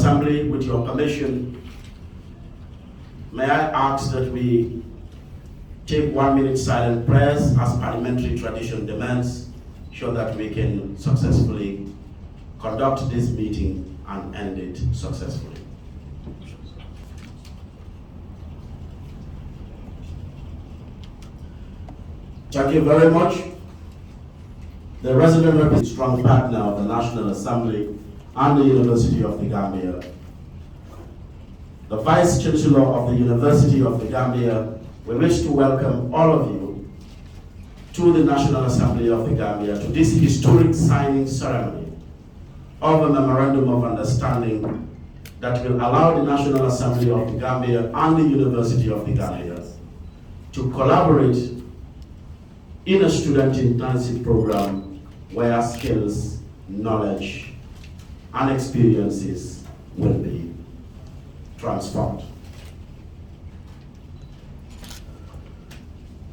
Assembly, with your permission, may I ask that we take 1 minute silent prayers as parliamentary tradition demands, so that we can successfully conduct this meeting and end it successfully. Thank you very much. The resident representative, strong partner of the National Assembly and the University of the Gambia. The Vice Chancellor of the University of the Gambia, we wish to welcome all of you to the National Assembly of the Gambia, to this historic signing ceremony of a Memorandum of Understanding that will allow the National Assembly of the Gambia and the University of the Gambia to collaborate in a student internship program where skills, knowledge, and experiences will be transformed.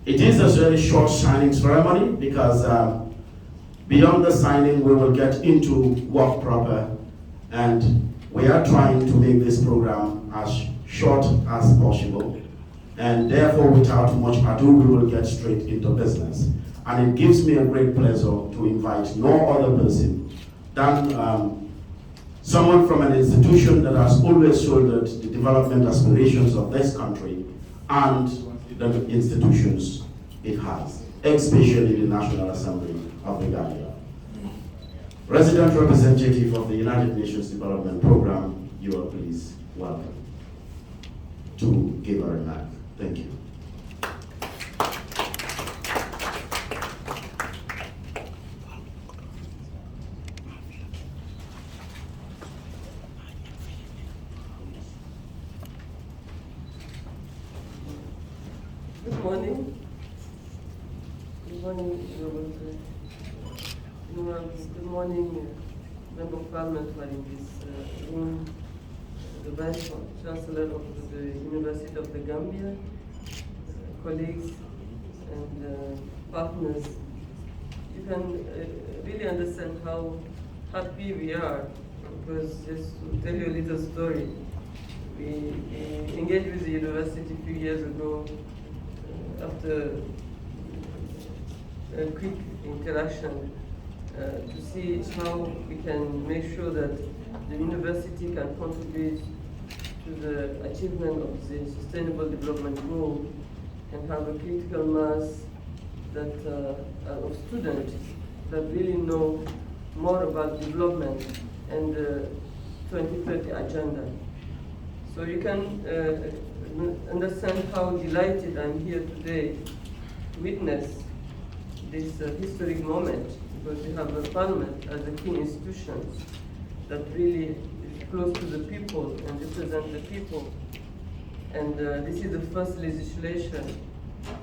It is a very short signing ceremony because beyond the signing we will get into work proper, and we are trying to make this program as short as possible. And therefore, without much ado, we will get straight into business. And it gives me a great pleasure to invite no other person than someone from an institution that has always shouldered the development aspirations of this country and the institutions it has, especially the National Assembly of the Gambia. Resident Representative of the United Nations Development Program, you are please welcome to give a remark. Thank you. Good morning. Good morning, good morning, Member of Parliament who are in this room, the Vice Chancellor of the University of the Gambia, colleagues and partners. You can really understand how happy we are, because just to tell you a little story, we engaged with the university a few years ago after a quick interaction to see how we can make sure that the university can contribute to the achievement of the Sustainable Development Goal and have a critical mass that of students that really know more about development and the 2030 agenda. So you can understand how delighted I'm here today to witness this historic moment, because we have a parliament as a key institution that really is close to the people and represent the people. And this is the first legislature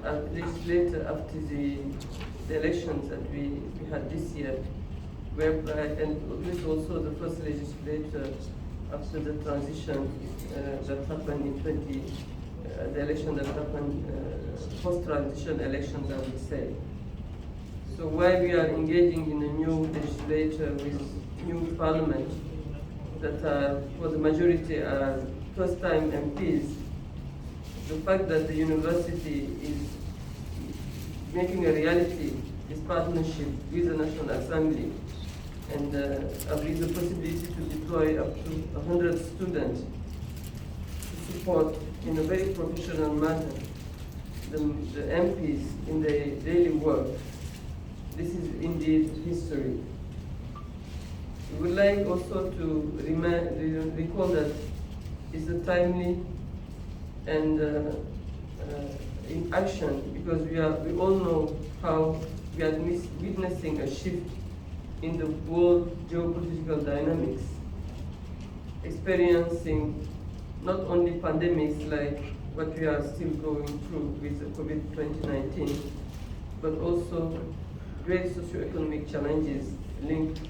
after the elections that we had this year, whereby, and this is also the first legislature after the transition that happened in the election that happened, post-transition elections, I would say. So while we are engaging in a new legislature with new parliament that for the majority are first-time MPs, the fact that the university is making a reality this partnership with the National Assembly and with the possibility to deploy up to 100 students to support in a very professional manner the MPs in their daily work. This is indeed history. We would like also to recall that it's a timely and in action, because we all know how we are witnessing a shift in the world geopolitical dynamics, experiencing not only pandemics like what we are still going through with the COVID-19, but also great socioeconomic challenges linked,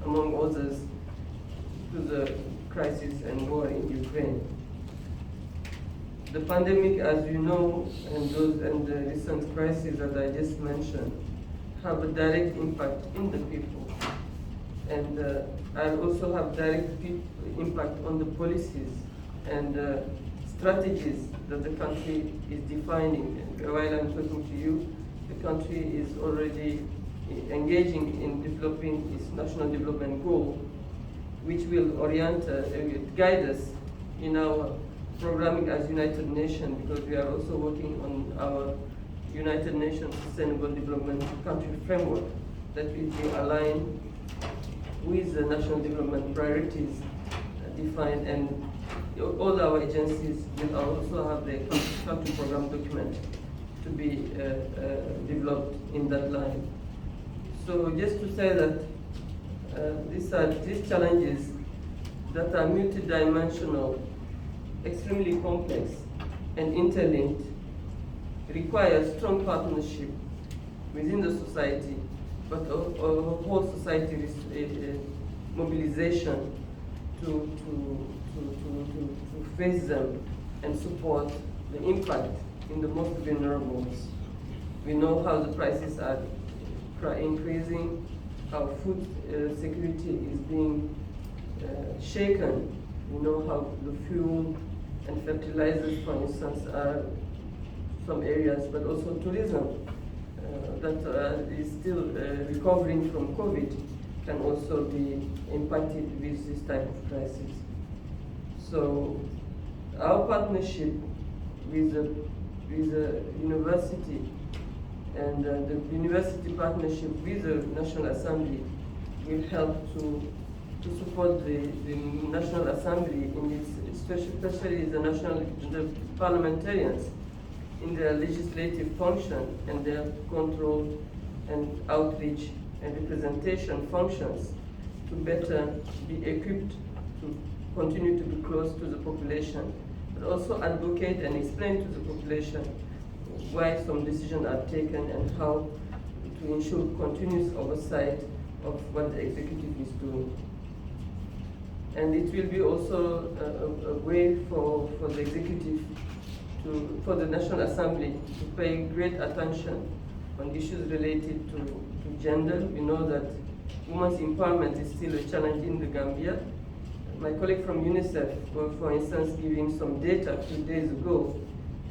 among others, to the crisis and war in Ukraine. The pandemic, as you know, and the recent crisis that I just mentioned, have a direct impact in the people. And and also have direct impact on the policies and strategies that the country is defining. And while I'm talking to you, the country is already engaging in developing its national development goal, which will guide us in our programming as United Nations, because we are also working on our United Nations Sustainable Development Country Framework that will be aligned with the national development priorities defined, and all our agencies will also have their country program document to be developed in that line. So just to say that these challenges that are multidimensional, extremely complex and interlinked, require strong partnership within the society, but whole society mobilization to face them and support the impact in the most vulnerable. We know how the prices are increasing, how food security is being shaken. We know how the fuel and fertilizers, for instance, are some areas, but also tourism that is still recovering from COVID can also be impacted with this type of crisis. So our partnership with the university and the university partnership with the National Assembly will help to support the National Assembly in its, especially the parliamentarians in their legislative function and their control and outreach and representation functions to better be equipped to continue to be close to the population, but also advocate and explain to the population why some decisions are taken and how to ensure continuous oversight of what the executive is doing. And it will be also a way for the executive for the National Assembly to pay great attention on issues related to gender. We know that women's empowerment is still a challenge in the Gambia. My colleague from UNICEF was, for instance, giving some data a few days ago,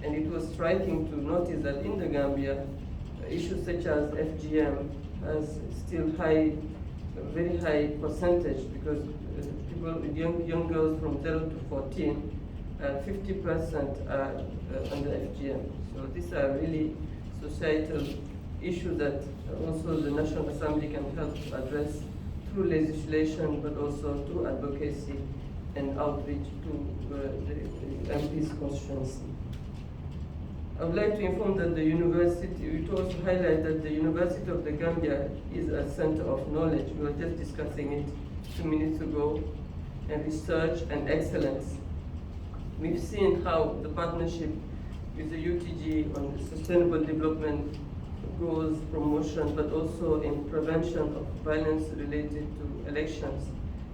and it was striking to notice that in the Gambia, issues such as FGM has still very high percentage, because people, young girls from 0 to 14, 50% are under FGM. So these are really societal issues that also the National Assembly can help address through legislation, but also through advocacy and outreach to the MP's constituency. I would like to inform that the university, we also highlight that the University of the Gambia is a center of knowledge. We were just discussing it 2 minutes ago, and research and excellence. We've seen how the partnership with the UTG on sustainable development goals, promotion, but also in prevention of violence related to elections,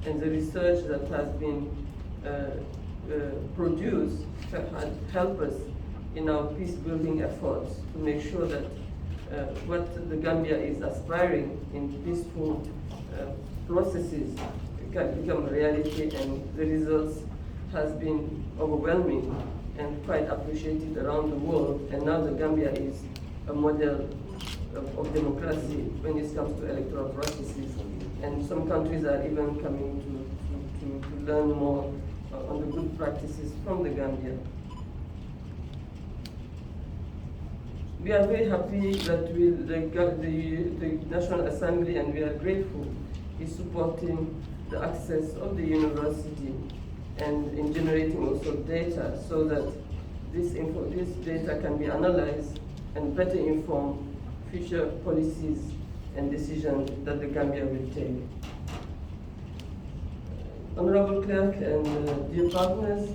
and the research that has been produced help us in our peace-building efforts to make sure that what the Gambia is aspiring in peaceful processes can become a reality, and the results has been overwhelming and quite appreciated around the world. And now the Gambia is a model of democracy when it comes to electoral processes. And some countries are even coming to learn more on the good practices from the Gambia. We are very happy that the National Assembly, and we are grateful, is supporting the access of the university and in generating also data, so that this data can be analyzed and better inform future policies and decisions that the Gambia will take. Honorable Clerk and dear partners,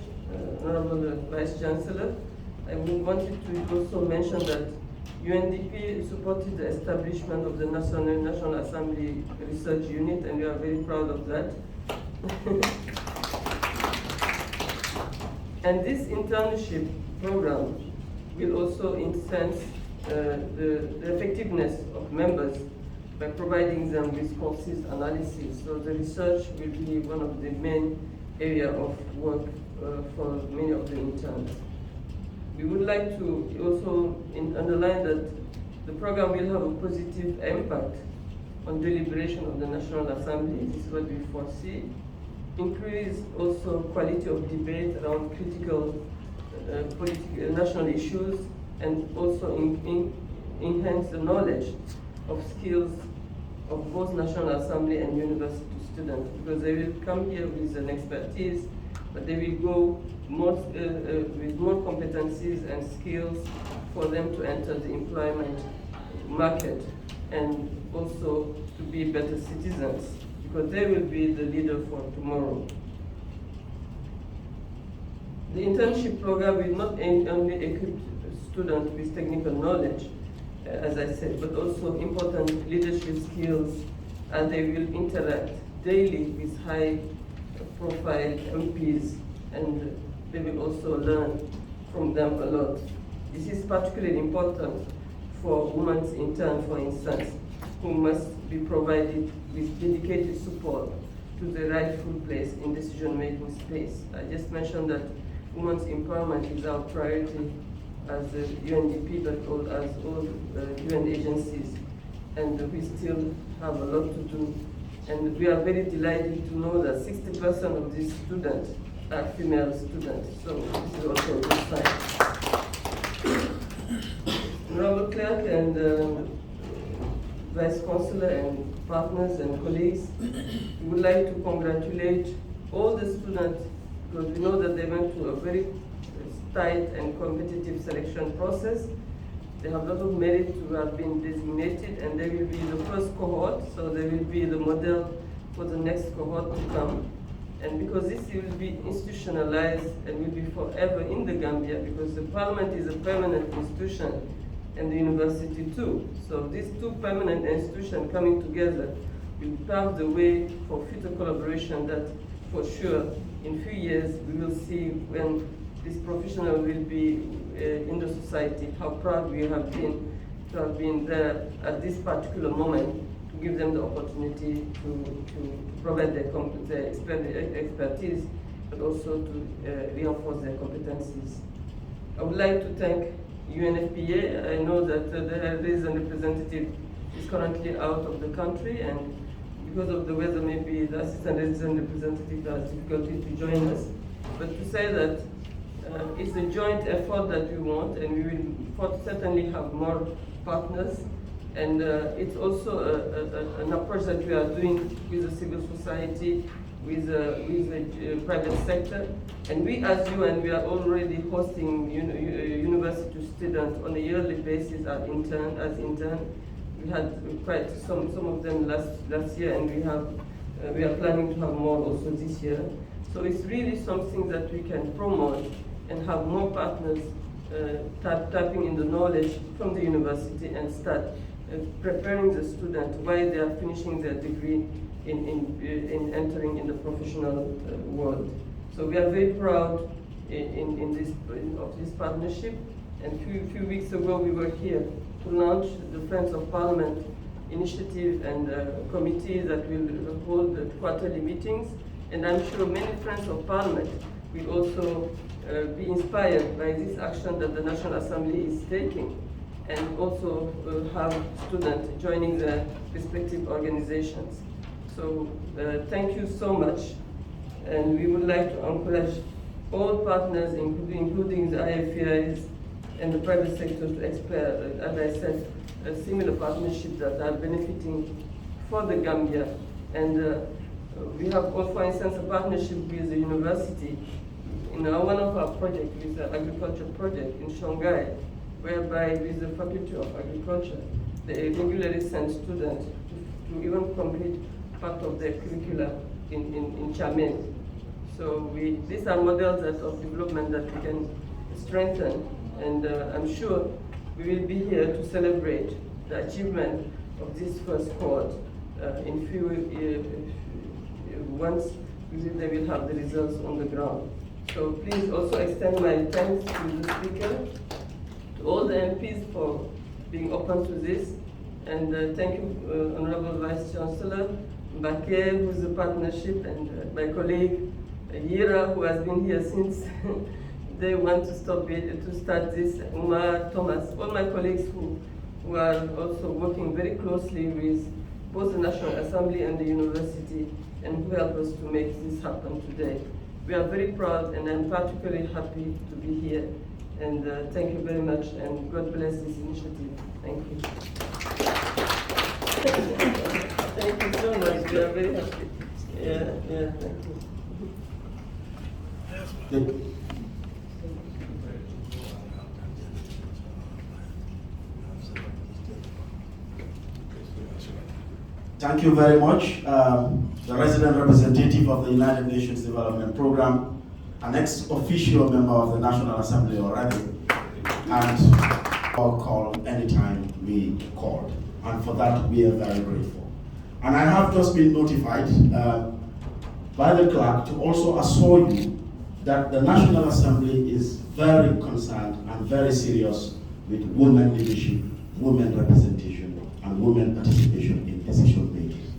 Honorable Vice Chancellor, I wanted to also mention that UNDP supported the establishment of the National Assembly Research Unit, and we are very proud of that. And this internship program will also enhance the effectiveness of members by providing them with consist analysis. So the research will be one of the main area of work for many of the interns. We would like to also underline that the program will have a positive impact on deliberation of the National Assembly. This is what we foresee. Increase also quality of debate around critical national issues, and also enhance the knowledge of skills of both National Assembly and university students, because they will come here with an expertise, but they will go with more competencies and skills for them to enter the employment market and also to be better citizens, because they will be the leader for tomorrow. The internship program will not only equip students with technical knowledge, as I said, but also important leadership skills, and they will interact daily with high-profile MPs, and they will also learn from them a lot. This is particularly important for women's interns, for instance, who must be provided with dedicated support to the rightful place in decision-making space. I just mentioned that women's empowerment is our priority as the UNDP, but as all UN agencies, and we still have a lot to do. And we are very delighted to know that 60% of these students are female students, so this is also a good sign. Honorable Clerk and Vice Chancellor and partners and colleagues, we would like to congratulate all the students, because we know that they went through a very tight and competitive selection process. They have a lot of merit to have been designated, and they will be the first cohort, so they will be the model for the next cohort to come. And because this will be institutionalized and will be forever in the Gambia, because the Parliament is a permanent institution and the university too. So these two permanent institutions coming together will pave the way for future collaboration that for sure in few years we will see when this professional will be in the society, how proud we have been to have been there at this particular moment to give them the opportunity to provide their expertise, but also to reinforce their competencies. I would like to thank UNFPA. I know that there is a representative is currently out of the country, and because of the weather, maybe the assistant representative has difficulty to join us. But to say that it's a joint effort that we want, and we will certainly have more partners. And it's also an approach that we are doing with the civil society, with the private sector. And we as UN, we are already hosting university students on a yearly basis as intern. We had quite some of them last year, and we are planning to have more also this year. So it's really something that we can promote and have more partners tapping in the knowledge from the university and start preparing the students while they are finishing their degree in entering in the professional world. So we are very proud of this partnership. And few weeks ago we were here to launch the Friends of Parliament initiative and committee that will hold quarterly meetings. And I'm sure many Friends of Parliament will also be inspired by this action that the National Assembly is taking, and also have students joining their respective organizations. So thank you so much, and we would like to encourage all partners, including the IFEIs and the private sector, to explore, as I said, a similar partnership that are benefiting for the Gambia. And we have, for instance, a partnership with the university in one of our projects, with the agriculture project in Shanghai, whereby with the Faculty of Agriculture, they regularly send students to even complete part of their curricula in Chamen. So these are models of development that we can strengthen, and I'm sure we will be here to celebrate the achievement of this first cohort in once they will have the results on the ground. So please also extend my thanks to the speaker, to all the MPs for being open to this, And thank you, Honorable Vice Chancellor Mbake, who's a partnership, and my colleague Yira, who has been here since day one to start this, Umar, Thomas, all my colleagues who are also working very closely with both the National Assembly and the university, and who help us to make this happen today. We are very proud, and I'm particularly happy to be here. And thank you very much, and God bless this initiative. Thank you. Thank you so much. We are very happy. Yeah, thank you. Thank you very much. The resident representative of the United Nations Development Program, an ex-officio member of the National Assembly already, and I'll call anytime we called. And for that, we are very grateful. And I have just been notified by the clerk to also assure you that the National Assembly is very concerned and very serious with women leadership, women representation, and women participation in decision making.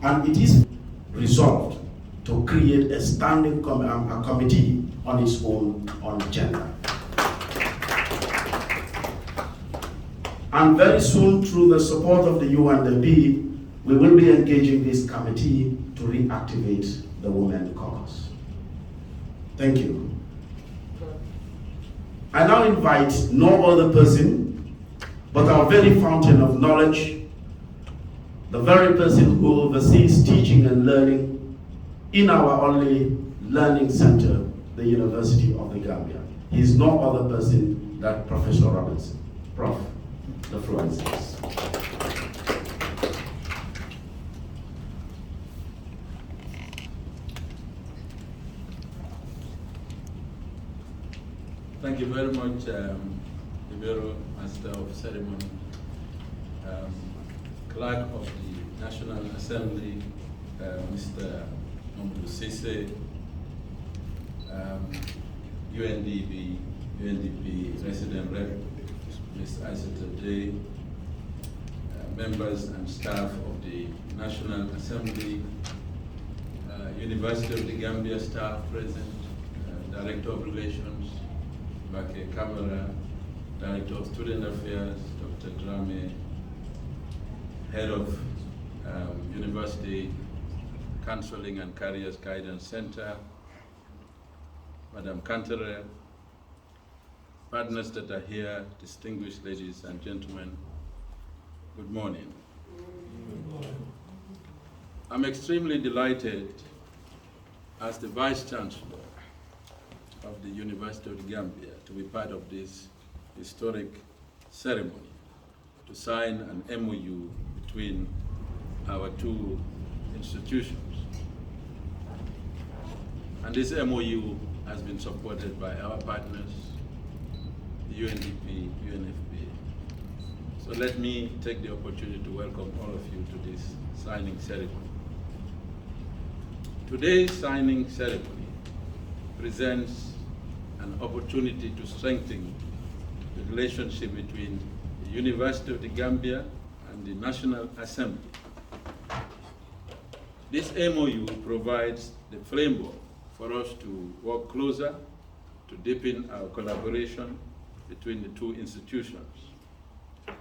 And it is resolved to create a standing committee on its own on gender. And very soon, through the support of the UNDP, we will be engaging this committee to reactivate the Women Caucus. Thank you. I now invite no other person but our very fountain of knowledge, the very person who oversees teaching and learning in our only learning center, the University of the Gambia. He is no other person than Professor Robinson. Prof, the floor is yours. Thank you very much, Ibero, Master of Ceremony, Clerk of the National Assembly, Mr. Momodu Sise, UNDP Resident Rep, Ms. Isata Day, members and staff of the National Assembly, University of the Gambia staff present, Director of Relations, Bake Kamara, Director of Student Affairs, Dr. Drame, Head of University Counseling and Careers Guidance Center, Madam Kantere, partners that are here, distinguished ladies and gentlemen, good morning. Good morning. I'm extremely delighted as the Vice Chancellor of the University of the Gambia to be part of this historic ceremony to sign an MoU between our two institutions. And this MoU has been supported by our partners, the UNDP, UNFPA. So let me take the opportunity to welcome all of you to this signing ceremony. Today's signing ceremony presents an opportunity to strengthen the relationship between the University of the Gambia and the National Assembly. This MoU provides the framework for us to work closer, to deepen our collaboration between the two institutions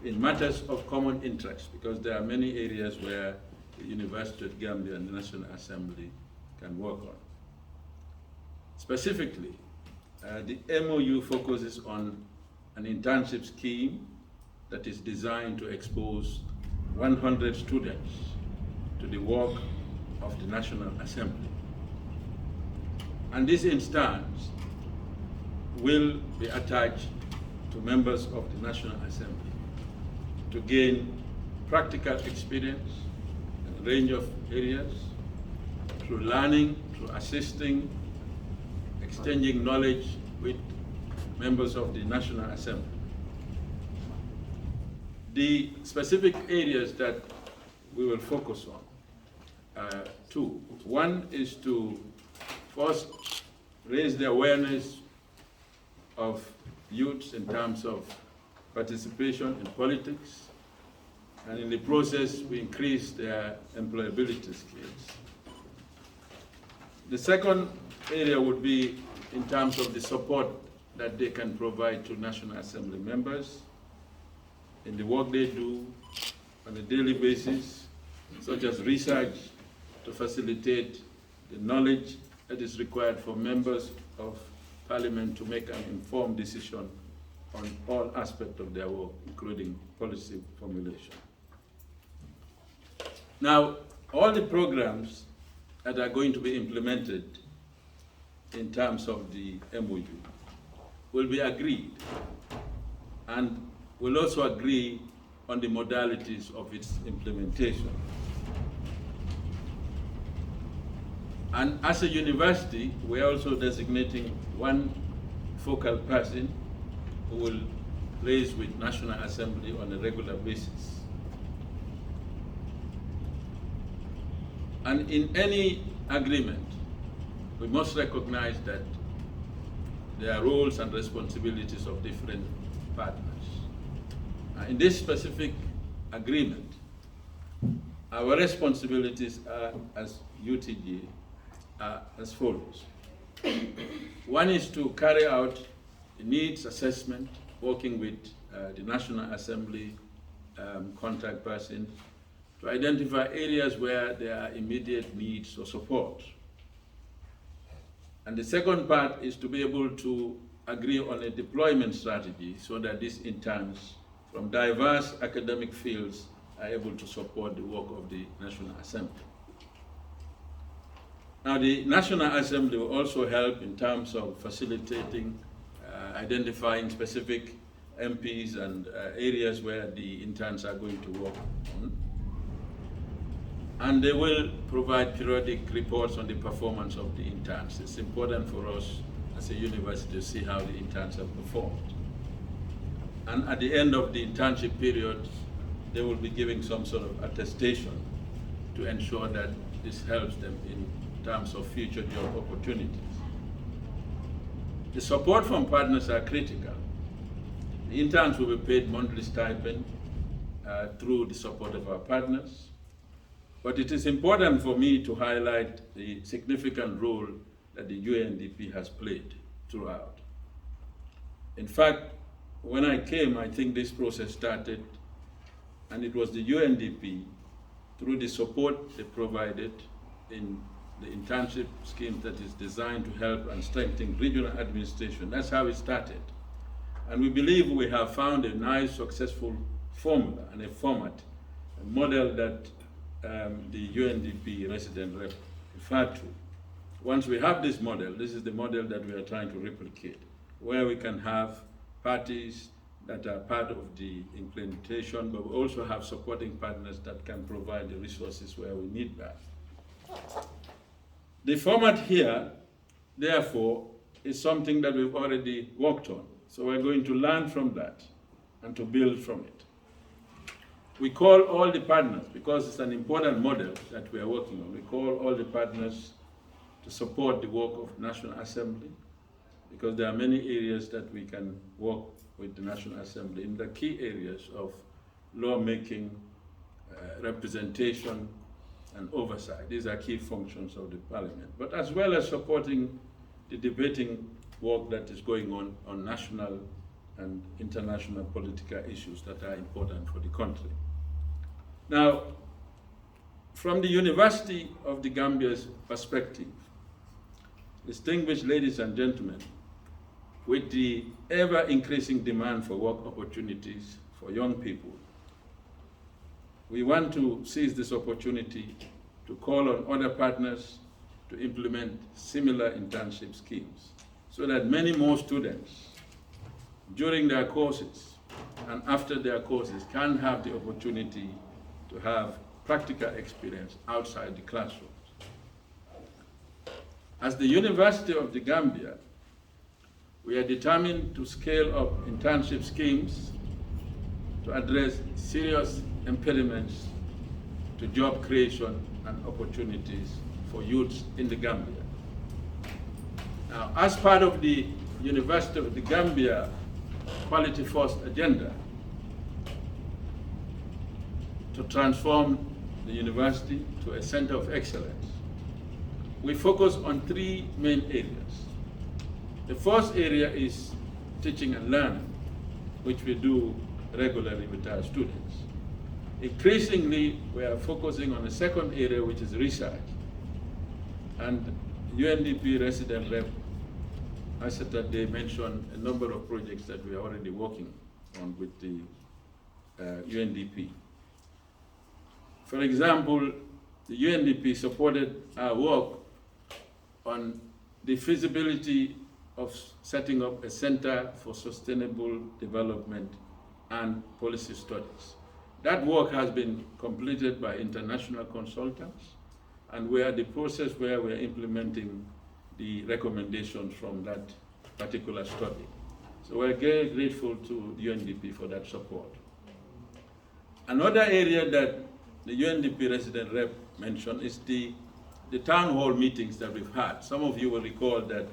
in matters of common interest, because there are many areas where the University of the Gambia and the National Assembly can work on. Specifically, the MoU focuses on an internship scheme that is designed to expose 100 students to the work of the National Assembly. And this instance will be attached to members of the National Assembly to gain practical experience in a range of areas through learning, through assisting, exchanging knowledge with members of the National Assembly. The specific areas that we will focus on are two. One is to first raise the awareness of youths in terms of participation in politics, and in the process, we increase their employability skills. The second area would be in terms of the support that they can provide to National Assembly members in the work they do on a daily basis, such as research to facilitate the knowledge that is required for members of Parliament to make an informed decision on all aspects of their work, including policy formulation. Now, all the programs that are going to be implemented in terms of the MoU will be agreed, and we'll also agree on the modalities of its implementation. And as a university, we're also designating one focal person who will liaise with National Assembly on a regular basis. And in any agreement, we must recognize that there are roles and responsibilities of different partners. In this specific agreement, our responsibilities are, as UTG, are as follows. One is to carry out the needs assessment, working with the National Assembly contact person to identify areas where there are immediate needs or support. And the second part is to be able to agree on a deployment strategy so that these interns from diverse academic fields are able to support the work of the National Assembly. Now, the National Assembly will also help in terms of facilitating, identifying specific MPs and areas where the interns are going to work on. And they will provide periodic reports on the performance of the interns. It's important for us as a university to see how the interns have performed. And at the end of the internship period, they will be giving some sort of attestation to ensure that this helps them in terms of future job opportunities. The support from partners are critical. The interns will be paid monthly stipend through the support of our partners. But it is important for me to highlight the significant role that the UNDP has played throughout. In fact, when I came, I think this process started, and it was the UNDP, through the support they provided in the internship scheme that is designed to help and strengthen regional administration. That's how it started. And we believe we have found a nice, successful formula and a format, a model that the UNDP resident rep referred to. Once we have this model, this is the model that we are trying to replicate, where we can have parties that are part of the implementation, but we also have supporting partners that can provide the resources where we need that. The format here, therefore, is something that we've already worked on. So we're going to learn from that and to build from it. We call all the partners, because it's an important model that we are working on, we call all the partners to support the work of National Assembly, because there are many areas that we can work with the National Assembly in the key areas of lawmaking, representation, and oversight. These are key functions of the Parliament, but as well as supporting the debating work that is going on national and international political issues that are important for the country. Now, from the University of the Gambia's perspective, distinguished ladies and gentlemen, with the ever-increasing demand for work opportunities for young people, we want to seize this opportunity to call on other partners to implement similar internship schemes so that many more students during their courses and after their courses can have the opportunity to have practical experience outside the classrooms. As the University of the Gambia, we are determined to scale up internship schemes to address serious impediments to job creation and opportunities for youths in the Gambia. Now, as part of the University of the Gambia Quality First agenda, to transform the university to a center of excellence, we focus on three main areas. The first area is teaching and learning, which we do regularly with our students. Increasingly, we are focusing on the second area, which is research. And UNDP resident rep, I said that they mentioned a number of projects that we are already working on with the UNDP. For example, the UNDP supported our work on the feasibility of setting up a Center for Sustainable Development and Policy Studies. That work has been completed by international consultants, and we are in the process where we are implementing the recommendations from that particular study. So we're very grateful to the UNDP for that support. Another area that the UNDP resident rep mentioned is the town hall meetings that we've had. Some of you will recall that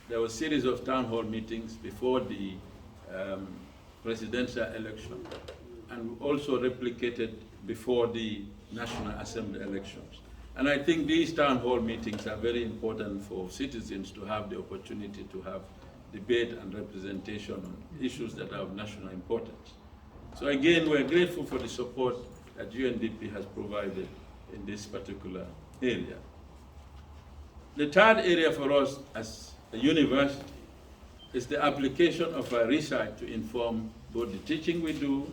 there was a series of town hall meetings before the presidential election, and also replicated before the National Assembly elections. And I think these town hall meetings are very important for citizens to have the opportunity to have debate and representation on issues that are of national importance. So again, we're grateful for the support that UNDP has provided in this particular area. The third area for us as a university is the application of our research to inform both the teaching we do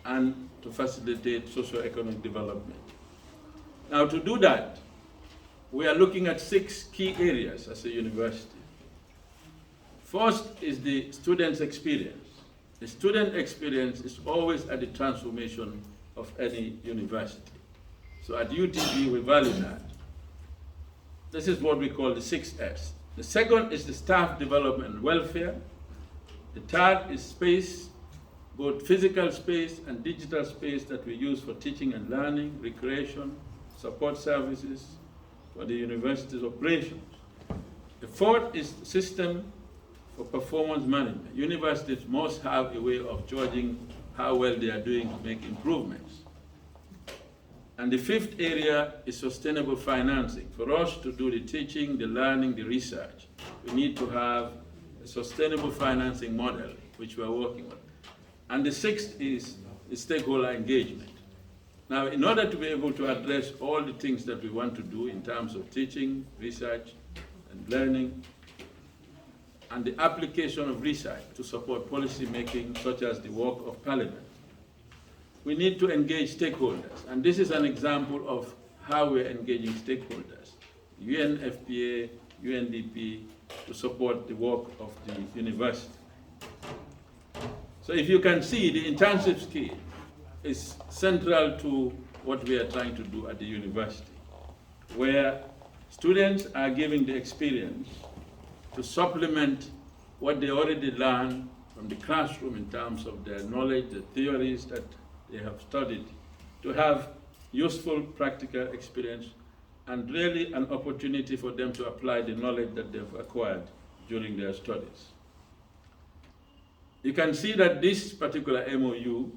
and to facilitate socio-economic development. Now, to do that, we are looking at 6 key areas as a university. First is the student's experience. The student experience is always at the transformation of any university. So at UTG, we value that. This is what we call the 6S. The second is the staff development and welfare. The third is space, both physical space and digital space that we use for teaching and learning, recreation, support services for the university's operations. The fourth is the system for performance management. Universities must have a way of judging how well they are doing to make improvements. And the fifth area is sustainable financing. For us to do the teaching, the learning, the research, we need to have a sustainable financing model, which we are working on. And the sixth is stakeholder engagement. Now, in order to be able to address all the things that we want to do in terms of teaching, research, and learning, and the application of research to support policy making, such as the work of Parliament, we need to engage stakeholders. And this is an example of how we're engaging stakeholders, UNFPA, UNDP, to support the work of the university. So if you can see, the internship scheme is central to what we are trying to do at the university, where students are given the experience to supplement what they already learned from the classroom in terms of their knowledge, the theories that they have studied, to have useful practical experience and really an opportunity for them to apply the knowledge that they've acquired during their studies. You can see that this particular MoU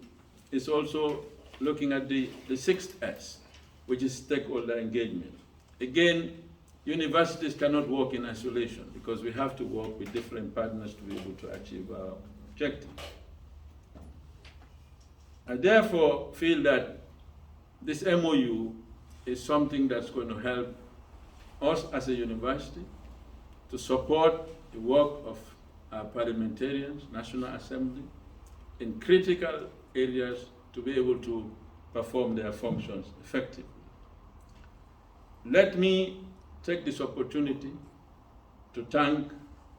is also looking at the 6th S, which is stakeholder engagement. Again, universities cannot work in isolation because we have to work with different partners to be able to achieve our objectives. I therefore feel that this MoU is something that's going to help us as a university to support the work of our parliamentarians, National Assembly, in critical areas to be able to perform their functions effectively. Let me take this opportunity to thank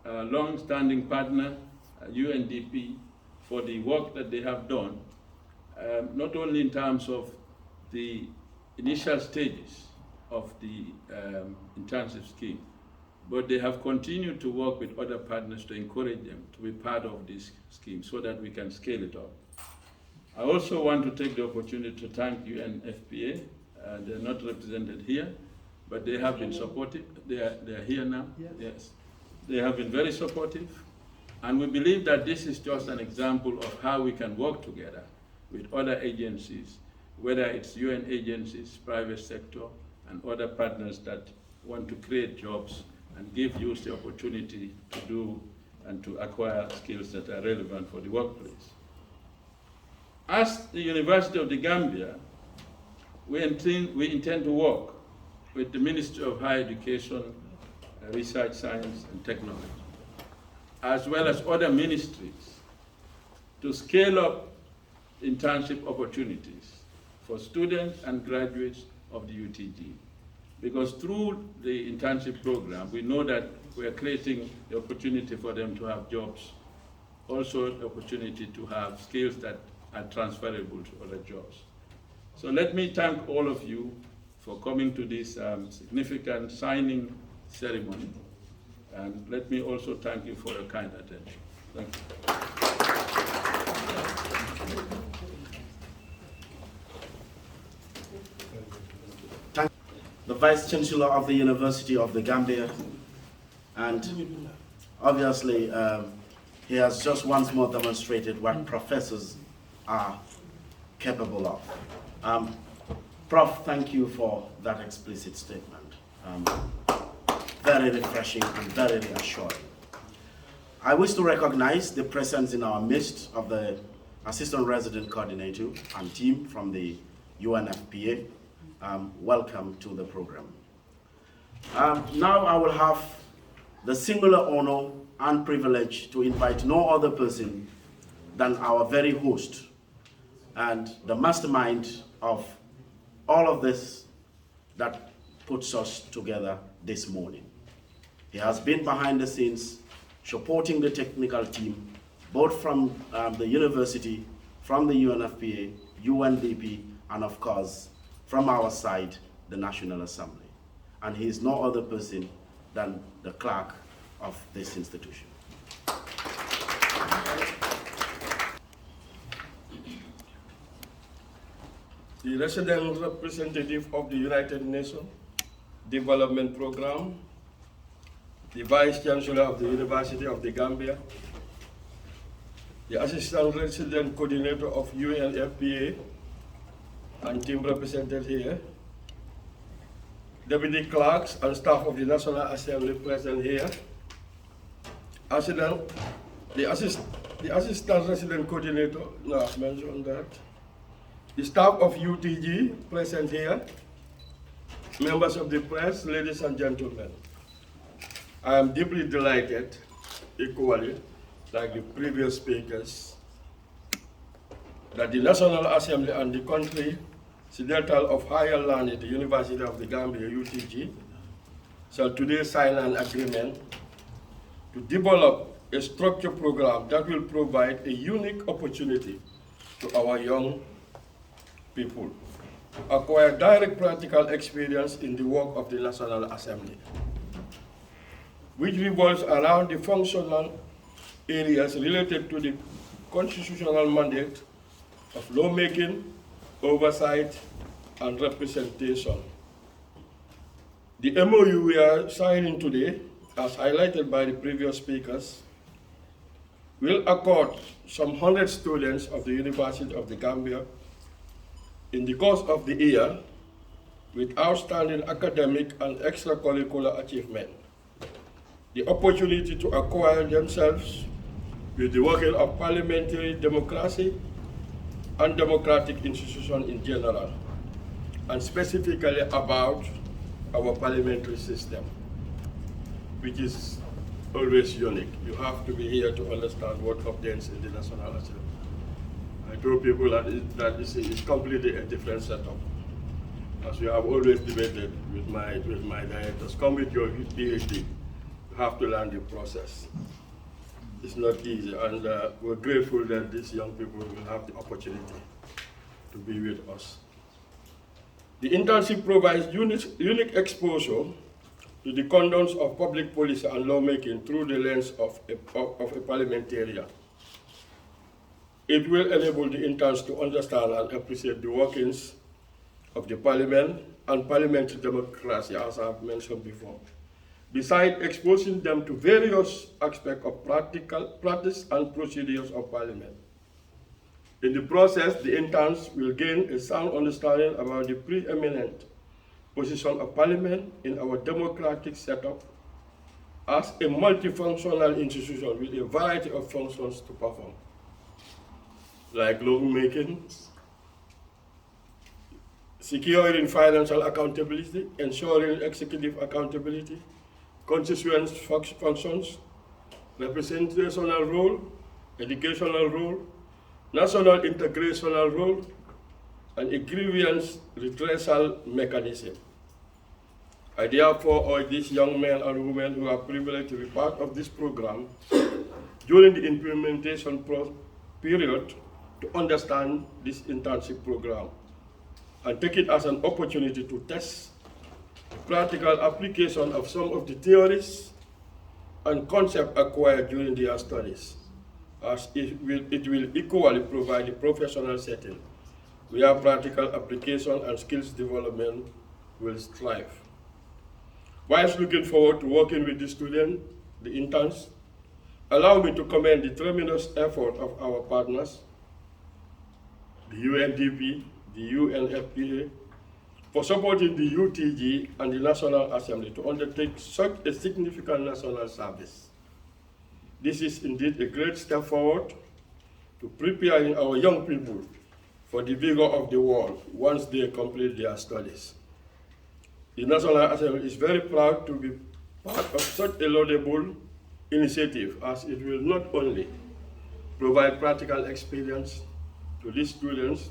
our long-standing partner, UNDP, for the work that they have done, not only in terms of the initial stages of the internship scheme, but they have continued to work with other partners to encourage them to be part of this scheme so that we can scale it up. I also want to take the opportunity to thank UNFPA. They're not represented here, but they have been supportive. They are here now. Yes. They have been very supportive. And we believe that this is just an example of how we can work together with other agencies whether it's UN agencies, private sector, and other partners that want to create jobs and give youth the opportunity to do and to acquire skills that are relevant for the workplace. As the University of the Gambia, we intend to work with the Ministry of Higher Education, Research, Science, and Technology, as well as other ministries, to scale up internship opportunities for students and graduates of the UTG. Because through the internship program, we know that we are creating the opportunity for them to have jobs, also the opportunity to have skills that are transferable to other jobs. So let me thank all of you for coming to this significant signing ceremony. And let me also thank you for your kind attention. Thank you. Thank the Vice Chancellor of the University of the Gambia. And obviously, he has just once more demonstrated what professors are capable of. Prof, thank you for that explicit statement. Very refreshing and very reassuring. I wish to recognize the presence in our midst of the Assistant Resident Coordinator and team from the UNFPA. Welcome to the program. Now I will have the singular honor and privilege to invite no other person than our very host and the mastermind of all of this that puts us together this morning. He has been behind the scenes supporting the technical team, both from the university, from the UNFPA, UNDP, and of course, from our side, the National Assembly. And he is no other person than the clerk of this institution. The resident representative of the United Nations Development Program, the Vice Chancellor of the University of the Gambia, the Assistant Resident Coordinator of UNFPA, and team represented here, Deputy Clerks and staff of the National Assembly present here, the Assistant Resident Coordinator, no, I've mentioned that, the staff of UTG present here, members of the press, ladies and gentlemen. I am deeply delighted, equally, like the previous speakers, that the National Assembly and the country Occidental of Higher Learning, the University of the Gambia, UTG, shall today sign an agreement to develop a structured program that will provide a unique opportunity to our young people to acquire direct practical experience in the work of the National Assembly, which revolves around the functional areas related to the constitutional mandate of lawmaking, oversight, and representation. The MoU we are signing today, as highlighted by the previous speakers, will accord some 100 students of the University of the Gambia in the course of the year with outstanding academic and extracurricular achievement the opportunity to acquire themselves with the working of parliamentary democracy and democratic institutions in general, and specifically about our parliamentary system, which is always unique. You have to be here to understand what happens in the National Assembly. I told people that it's completely a different setup. As we have always debated with my directors, come with your PhD. You have to learn the process. It's not easy, and we're grateful that these young people will have the opportunity to be with us. The internship provides unique exposure to the conduct of public policy and lawmaking through the lens of a parliamentarian. It will enable the interns to understand and appreciate the workings of the parliament and parliamentary democracy, as I've mentioned before, besides exposing them to various aspects of practice and procedures of parliament. In the process, the interns will gain a sound understanding about the preeminent position of Parliament in our democratic setup as a multifunctional institution with a variety of functions to perform, like lawmaking, securing financial accountability, ensuring executive accountability, constituent functions, representational role, educational role, national integrational role, and a grievance redressal mechanism. I therefore urge these young men and women who are privileged to be part of this program during the implementation period to understand this internship program and take it as an opportunity to test the practical application of some of the theories and concepts acquired during their studies, as it will equally provide a professional setting where practical application and skills development will strive. Whilst looking forward to working with the students, the interns, allow me to commend the tremendous effort of our partners, the UNDP, the UNFPA, for supporting the UTG and the National Assembly to undertake such a significant national service. This is indeed a great step forward to preparing our young people for the vigor of the world once they complete their studies. The National Assembly is very proud to be part of such a laudable initiative, as it will not only provide practical experience to these students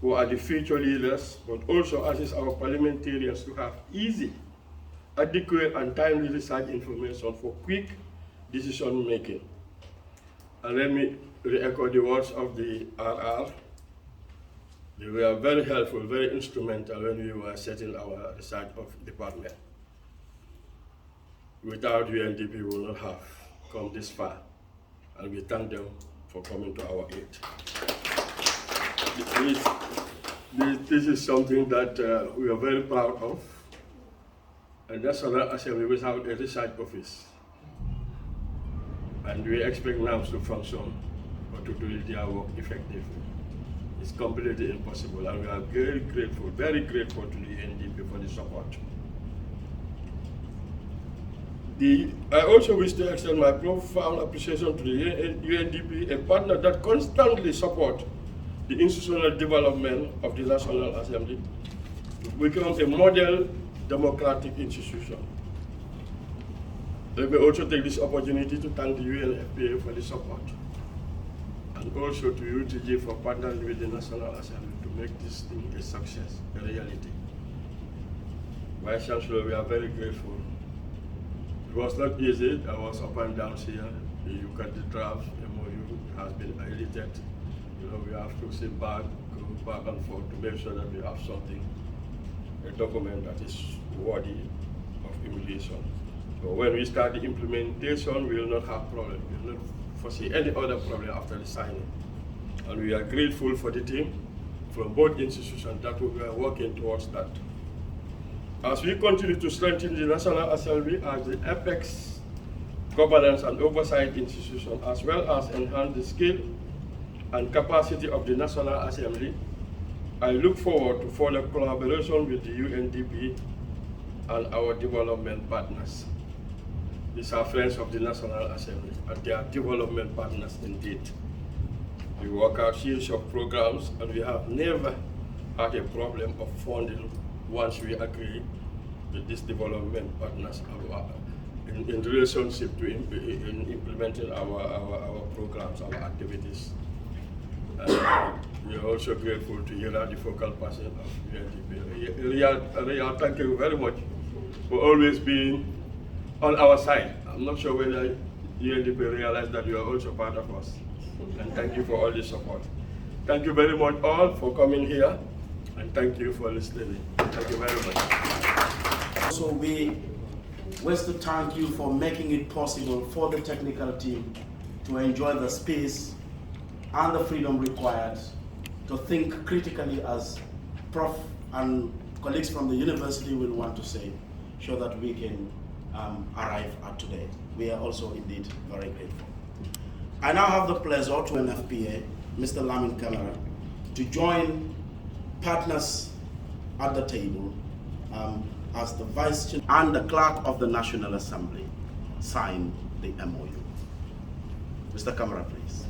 who are the future leaders, but also assist our parliamentarians to have easy, adequate, and timely research information for quick decision making. And let me re-echo the words of the RR. They were very helpful, very instrumental when we were setting our research of department. Without UNDP, we will not have come this far, and we thank them for coming to our aid. This is something that we are very proud of, and that's another assembly without a research office. And we expect NAMS to function or to do their work effectively. It's completely impossible, and we are very grateful to the UNDP for the support. I also wish to extend my profound appreciation to the UNDP, a partner that constantly supports the institutional development of the National Assembly to become a model democratic institution. Let me also take this opportunity to thank the UNFPA for the support, and also to UTG for partnering with the National Assembly to make this thing a success, a reality. Vice Chancellor, we are very grateful. It was not easy. I was up and down here. You got the draft, MoU has been edited. You know, we have to sit back, go back and forth to make sure that we have something, a document that is worthy of emulation. So when we start the implementation, we will not have problems. We will not foresee any other problem after the signing. And we are grateful for the team from both institutions that we are working towards that. As we continue to strengthen the National Assembly as the apex governance and oversight institution, as well as enhance the skill and capacity of the National Assembly, I look forward to further collaboration with the UNDP and our development partners. These are friends of the National Assembly, and they are development partners indeed. We work out series of programs, and we have never had a problem of funding once we agree with these development partners in relationship to in implementing our programs, our activities. We are also grateful to Hira, the focal person of UNDP. Ria, thank you very much for always being on our side. I'm not sure whether UNDP realized that you are also part of us. And thank you for all the support. Thank you very much all for coming here, and thank you for listening. Thank you very much. So we wish to thank you for making it possible for the technical team to enjoy the space and the freedom required to think critically, as Prof and colleagues from the university will want to say, so that we can arrive at today. We are also indeed very grateful. I now have the pleasure to NFPA Mr. Lamin Camara, to join partners at the table as the Vice Chair and the Clerk of the National Assembly sign the MoU. Mr. Camara, please.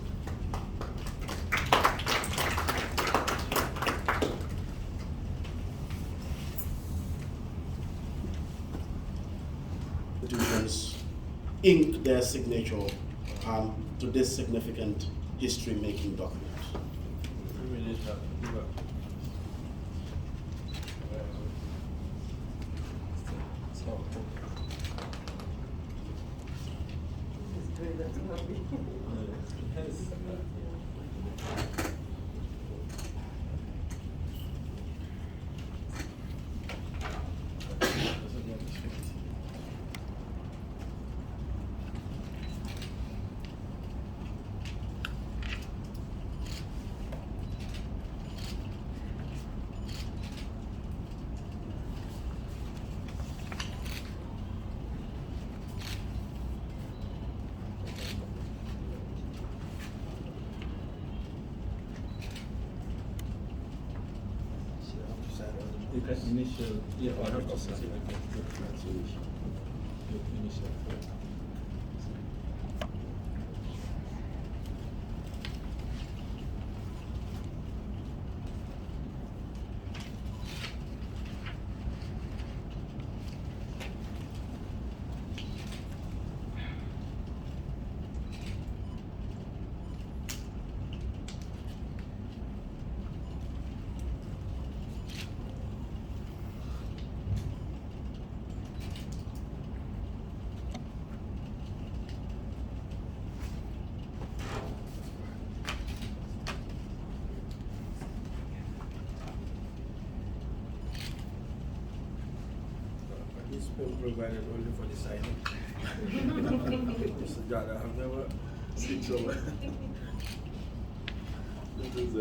Institutions ink their signature to this significant history-making document. Initial, yeah, I have to say, initial. It's been provided only for the signing. Mr. Jada, I've never seen so much. This is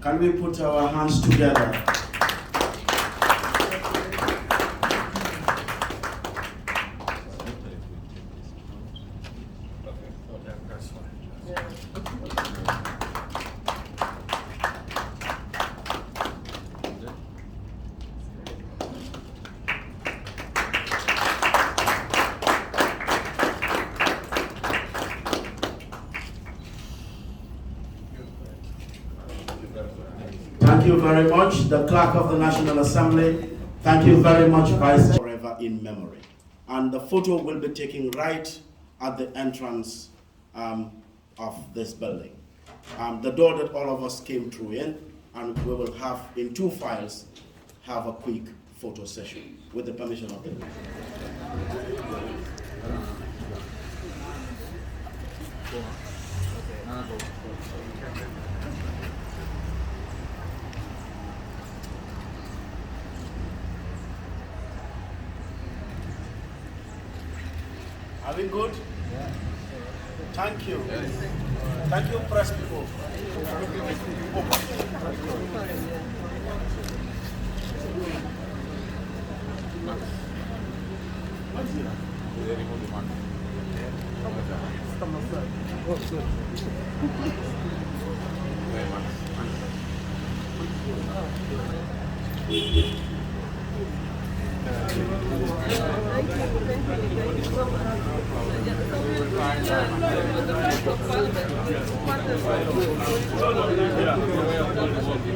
Can we put our hands together? that's fine. Thank you very much, the Clerk of the National Assembly. Thank you very much, Vice Chair. Forever in memory. And the photo will be taken right at the entrance of this building. The door that all of us came through in, and we will have, in 2 files, have a quick photo session with the permission of the Are we good? Yeah. Thank you. Yes. Thank you, press people. Thank you.